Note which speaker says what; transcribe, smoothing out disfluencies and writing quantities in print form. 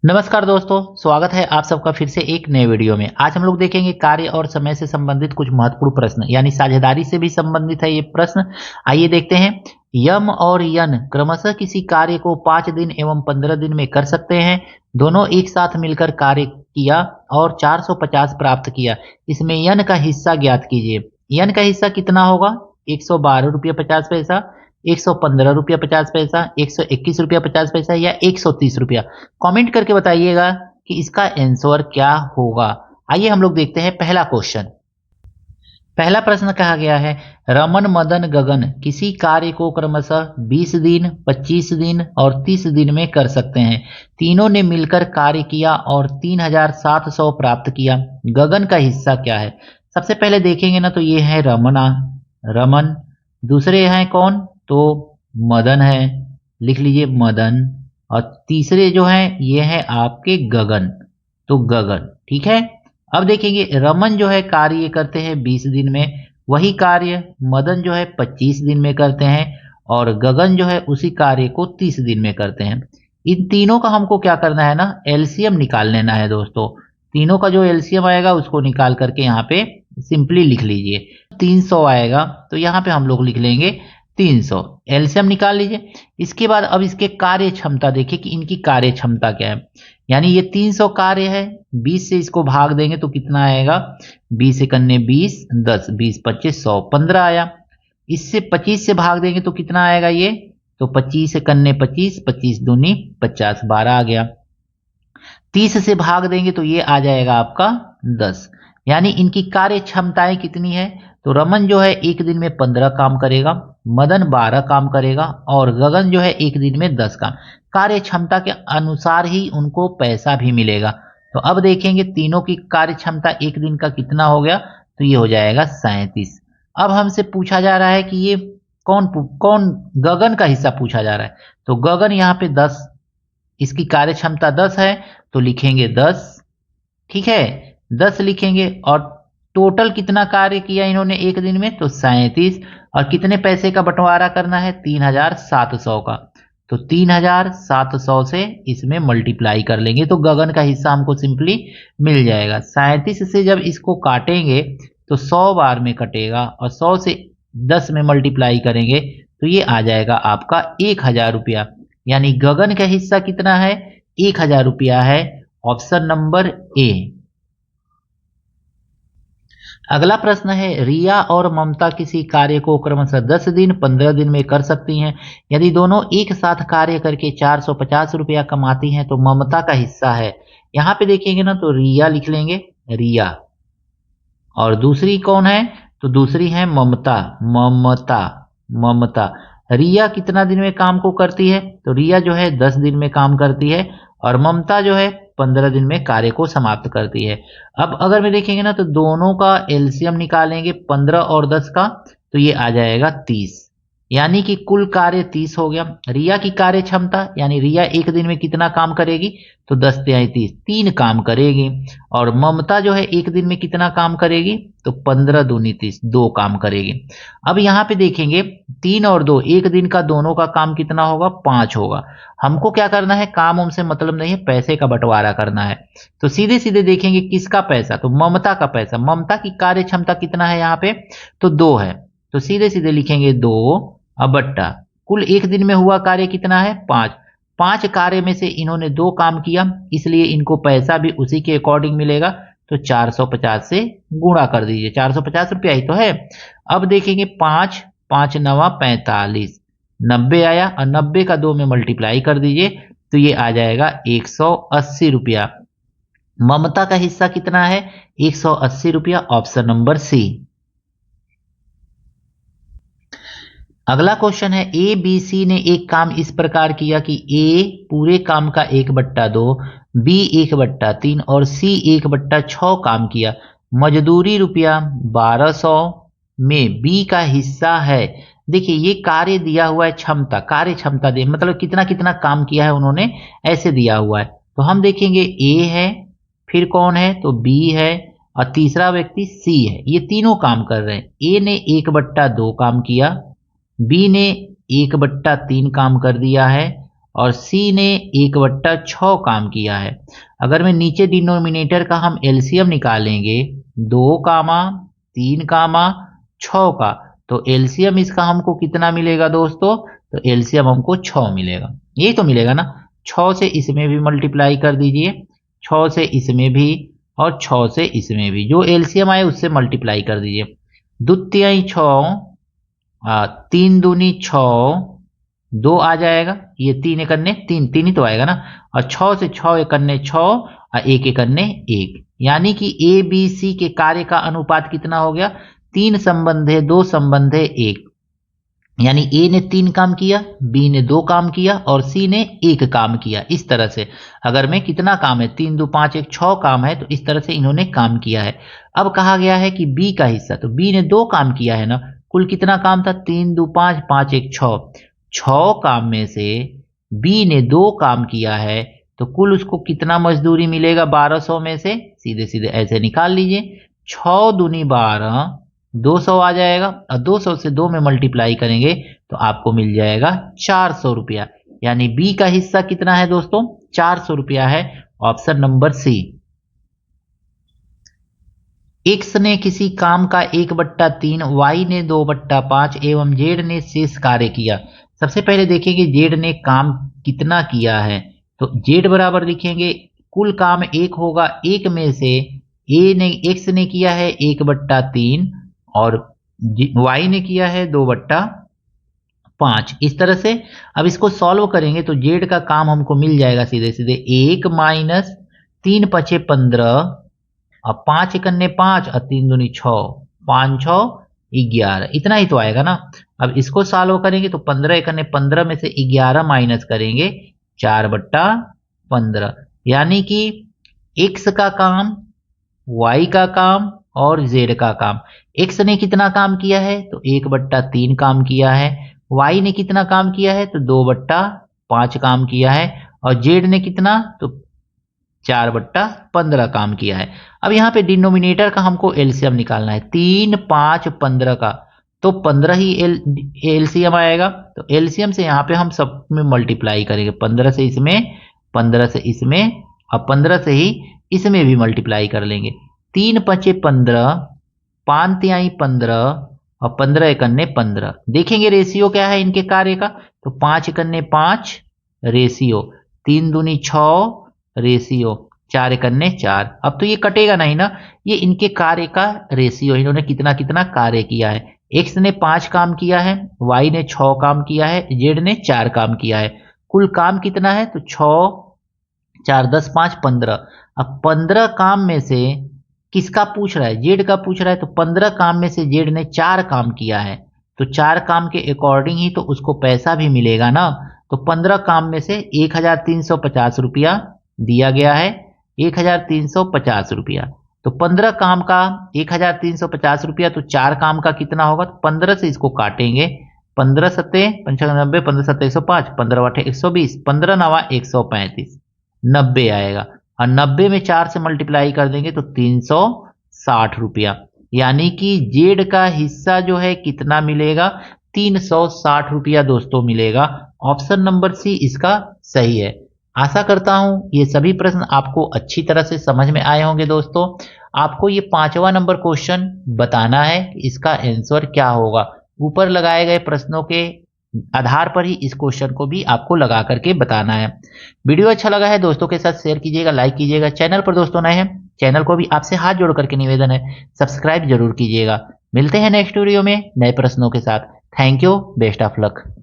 Speaker 1: नमस्कार दोस्तों, स्वागत है आप सबका फिर से एक नए वीडियो में। आज हम लोग देखेंगे कार्य और समय से संबंधित कुछ महत्वपूर्ण प्रश्न, यानी साझेदारी से भी संबंधित है ये प्रश्न। आइए देखते हैं। यम और यन क्रमशः किसी कार्य को 5 दिन एवं 15 दिन में कर सकते हैं। दोनों एक साथ मिलकर कार्य किया और 450 प्राप्त किया। इसमें यन का हिस्सा ज्ञात कीजिए। यन का हिस्सा कितना होगा? 112 रुपया 50 पैसा, 115 रुपया 50 पैसा, 121 रुपया 50 पैसा या 130 रुपया। कमेंट करके बताइएगा कि इसका आंसर क्या होगा। आइए हम लोग देखते हैं पहला क्वेश्चन। पहला प्रश्न कहा गया है, रमन मदन गगन किसी कार्य को क्रमशः 20 दिन, 25 दिन और 30 दिन में कर सकते हैं। तीनों ने मिलकर कार्य किया और 3700 प्राप्त किया। गगन का हिस्सा क्या है? सबसे पहले देखेंगे ना तो ये है रमन। दूसरे हैं कौन? तो मदन है, लिख लीजिए मदन। और तीसरे जो हैं ये हैं आपके गगन, तो गगन। ठीक है। अब देखेंगे रमन जो है कार्य करते हैं 20 दिन में, वही कार्य मदन जो है 25 दिन में करते हैं और गगन जो है उसी कार्य को 30 दिन में करते हैं। इन तीनों का हमको क्या करना है ना, एलसीएम निकाल लेना है दोस्तों। तीनों का जो एलसीएम आएगा उसको निकाल करके यहाँ पे सिंपली लिख लीजिए। 300 आएगा तो यहाँ पे हम लोग लिख लेंगे 300। एलसीएम निकाल लीजिए। इसके बाद अब इसके कार्य क्षमता देखिए कि इनकी कार्य क्षमता क्या है। यानी ये 300 कार्य है, 20 से इसको भाग देंगे तो कितना आएगा? 20 से कन्ने 20, 10, 20, 25, 100, 15 आया। इससे 25 से भाग देंगे तो कितना आएगा ये? तो 25 से कन्ने 25, 25 दूनी 50, 12 आ गया। 30 से भाग देंगे तो ये आ जाएगा आपका 10। यानी इनकी कार्य क्षमताएं कितनी है? तो रमन जो है एक दिन में 15 काम करेगा, मदन 12 काम करेगा और गगन जो है एक दिन में 10 काम। कार्य क्षमता के अनुसार ही उनको पैसा भी मिलेगा। तो अब देखेंगे तीनों की कार्य क्षमता एक दिन का कितना हो गया, तो ये हो जाएगा 37। अब हमसे पूछा जा रहा है कि ये कौन कौन गगन का हिस्सा पूछा जा रहा है। तो गगन यहाँ पे 10, इसकी कार्य क्षमता 10 है तो लिखेंगे 10। ठीक है, 10 लिखेंगे। और टोटल कितना कार्य किया इन्होंने एक दिन में? तो 37। और कितने पैसे का बंटवारा करना है? 3700 का। तो 3700 से इसमें मल्टीप्लाई कर लेंगे तो गगन का हिस्सा हमको सिंपली मिल जाएगा। 37 से जब इसको काटेंगे तो 100 बार में कटेगा और 100 से 10 में मल्टीप्लाई करेंगे तो ये आ जाएगा आपका 1000 रुपया। यानी गगन का हिस्सा कितना है? 1000 रुपया है। Option number A. अगला प्रश्न है, रिया और ममता किसी कार्य को क्रमशः 10 दिन, 15 दिन में कर सकती हैं। यदि दोनों एक साथ कार्य करके 450 रुपया कमाती हैं तो ममता का हिस्सा है। यहाँ पे देखेंगे ना तो रिया लिख लेंगे, रिया। और दूसरी कौन है? तो दूसरी है ममता, ममता। रिया कितना दिन में काम को करती है? तो रिया जो है 10 दिन में काम करती है और ममता जो है 15 दिन में कार्य को समाप्त करती है। अब अगर में देखेंगे ना तो दोनों का एलसीएम निकालेंगे 15 और 10 का तो ये आ जाएगा 30। यानी कि कुल कार्य 30 हो गया। रिया की कार्य क्षमता, यानी रिया एक दिन में कितना काम करेगी? तो 10 तिहाई 30, 3 काम करेगी। और ममता जो है एक दिन में कितना काम करेगी? तो 15 दूनी 30, 2 काम करेगी। अब यहाँ पे देखेंगे 3 और 2, एक दिन का दोनों का काम कितना होगा? 5 होगा। हमको क्या करना है? काम हमसे मतलब नहीं है, पैसे का बंटवारा करना है। तो सीधे सीधे देखेंगे किसका पैसा? तो ममता का पैसा। ममता की कार्य क्षमता कितना है यहाँ पे? तो 2 है। तो सीधे सीधे लिखेंगे 2 बट्टा कुल एक दिन में हुआ कार्य कितना है? 5। 5 कार्य में से इन्होंने 2 काम किया, इसलिए इनको पैसा भी उसी के अकॉर्डिंग मिलेगा। तो 450 से गुणा कर दीजिए, 450 रुपया ही तो है। अब देखेंगे 5, 5 नवा 45, 90 आया और 90 का 2 में मल्टीप्लाई कर दीजिए तो ये आ जाएगा 180 रुपया। ममता का हिस्सा कितना है? 180 रुपया। Option number C. अगला क्वेश्चन है, ए बी सी ने एक काम इस प्रकार किया कि ए पूरे काम का 1/2, बी 1/3 और सी 1/6 काम किया। मजदूरी रुपया 1200 में बी का हिस्सा है। देखिए ये कार्य दिया हुआ है, क्षमता, कार्य क्षमता दे मतलब कितना कितना काम किया है उन्होंने, ऐसे दिया हुआ है। तो हम देखेंगे ए है, फिर कौन है? तो बी है और तीसरा व्यक्ति सी है। ये तीनों काम कर रहे हैं। ए ने 1/2 काम किया, बी ने 1/3 काम कर दिया है और सी ने 1/6 काम किया है। अगर मैं नीचे डिनोमिनेटर का हम एलसीएम निकालेंगे 2 कामा 3 कामा 6 का, तो एलसीएम इसका हमको कितना मिलेगा दोस्तों? तो एलसीएम हमको 6 मिलेगा। यही तो मिलेगा ना। 6 से इसमें भी मल्टीप्लाई कर दीजिए, 6 से इसमें भी और 6 से इसमें भी, जो एलसीएम आए उससे मल्टीप्लाई कर दीजिए। द्वितीय 6, 3 दूनी 6, 2 आ जाएगा। ये 3 एकन्ने 3 3 ही तो आएगा ना। और 6 से 6 एकन्ने 6 और 1 एकन्ने 1, यानी कि ए बी सी के कार्य का अनुपात कितना हो गया? 3 संबंध है 2 संबंध है 1, यानी ए ने 3 काम किया, बी ने 2 काम किया और सी ने 1 काम किया। इस तरह से अगर मैं कितना काम है 3 2 5 1 6 काम है, तो इस तरह से इन्होंने काम किया है। अब कहा गया है कि बी का हिस्सा, तो बी ने 2 काम किया है ना। कुल कितना काम था? 3 2 5 5 1 6, 6 काम में से बी ने 2 काम किया है, तो कुल उसको कितना मजदूरी मिलेगा 1200 में से? सीधे सीधे ऐसे निकाल लीजिए। 6 दूनी 12, 200 आ जाएगा और 200 से 2 में मल्टीप्लाई करेंगे तो आपको मिल जाएगा 400 रुपया। यानी बी का हिस्सा कितना है दोस्तों? 400 रुपया है। ऑप्शन नंबर सी। एक्स ने किसी काम का 1/3, वाई ने 2/5 एवं जेड ने शेष कार्य किया। सबसे पहले देखेंगे जेड ने काम कितना किया है, तो जेड बराबर लिखेंगे कुल काम 1 होगा, 1 में से एक्स ने किया है 1/3 और वाई ने किया है 2/5। इस तरह से अब इसको सॉल्व करेंगे तो जेड का काम हमको मिल जाएगा सीधे सीधे 1 माइनस 3 पचे 15 और 5 एकन्ने 5 और 3 दूनी 6, 5 6 11, इतना ही तो आएगा ना। अब इसको सॉल्व करेंगे तो 15 एकन्ने 15 में से 11 माइनस करेंगे 4/15, यानी कि एक्स का काम, वाई का काम और जेड का काम। एक्स ने कितना काम किया है? तो 1/3 काम किया है। वाई ने कितना काम किया है? तो 2/5 काम किया है। और जेड ने कितना? तो 4/15 काम किया है। अब यहाँ पे डिनोमिनेटर का हमको एलसीएम निकालना है, 3 5 15 का, तो 15 ही एलसीएम आएगा। तो एलसीएम से यहाँ पे हम सब में मल्टीप्लाई करेंगे, 15 से इसमें, 15 से इसमें और 15 से ही इसमें भी मल्टीप्लाई कर लेंगे। 3 पचे 15, 5 तिहाई 15 और 15 एकन्ने 15। देखेंगे रेशियो क्या है इनके कार्य का, तो 5 एकन्ने 5 रेशियो, 3 दूनी 6 रेशियो, 4 एकन्ने 4। अब तो ये कटेगा नहीं ना, ये इनके कार्य का रेशियो, इन्होंने कितना कितना कार्य किया है। एक्स ने 5 काम किया है, वाई ने 6 काम किया है, जेड ने 4 काम किया है। कुल काम कितना है? तो 6 4 10 5 15। अब 15 काम में से किसका पूछ रहा है? जेड का पूछ रहा है। तो 15 काम में से जेड ने 4 काम किया है, तो 4 काम के अकॉर्डिंग ही तो उसको पैसा भी मिलेगा ना। तो 15 काम में से 1350 रुपया दिया गया है, 1350 रुपया। तो 15 काम का 1350 रुपया, तो 4 काम का कितना होगा? तो 15 से इसको काटेंगे, 15 सत्ते 95, 15 सत्ते 105, 15 8 120, 15 9 135, 90 आएगा। और 90 में 4 से मल्टीप्लाई कर देंगे तो 360 रुपया, यानी कि जेड का हिस्सा जो है कितना मिलेगा? 360 रुपया दोस्तों मिलेगा। ऑप्शन नंबर सी इसका सही है। आशा करता हूं ये सभी प्रश्न आपको अच्छी तरह से समझ में आए होंगे दोस्तों। आपको ये 5वां नंबर क्वेश्चन बताना है कि इसका आंसर क्या होगा। ऊपर लगाए गए प्रश्नों के आधार पर ही इस क्वेश्चन को भी आपको लगा करके बताना है। वीडियो अच्छा लगा है दोस्तों के साथ शेयर कीजिएगा, लाइक कीजिएगा। चैनल पर दोस्तों नए हैं, चैनल को भी आपसे हाथ जोड़ करके निवेदन है सब्सक्राइब जरूर कीजिएगा। मिलते हैं नेक्स्ट वीडियो में नए प्रश्नों के साथ। Thank you, best of luck.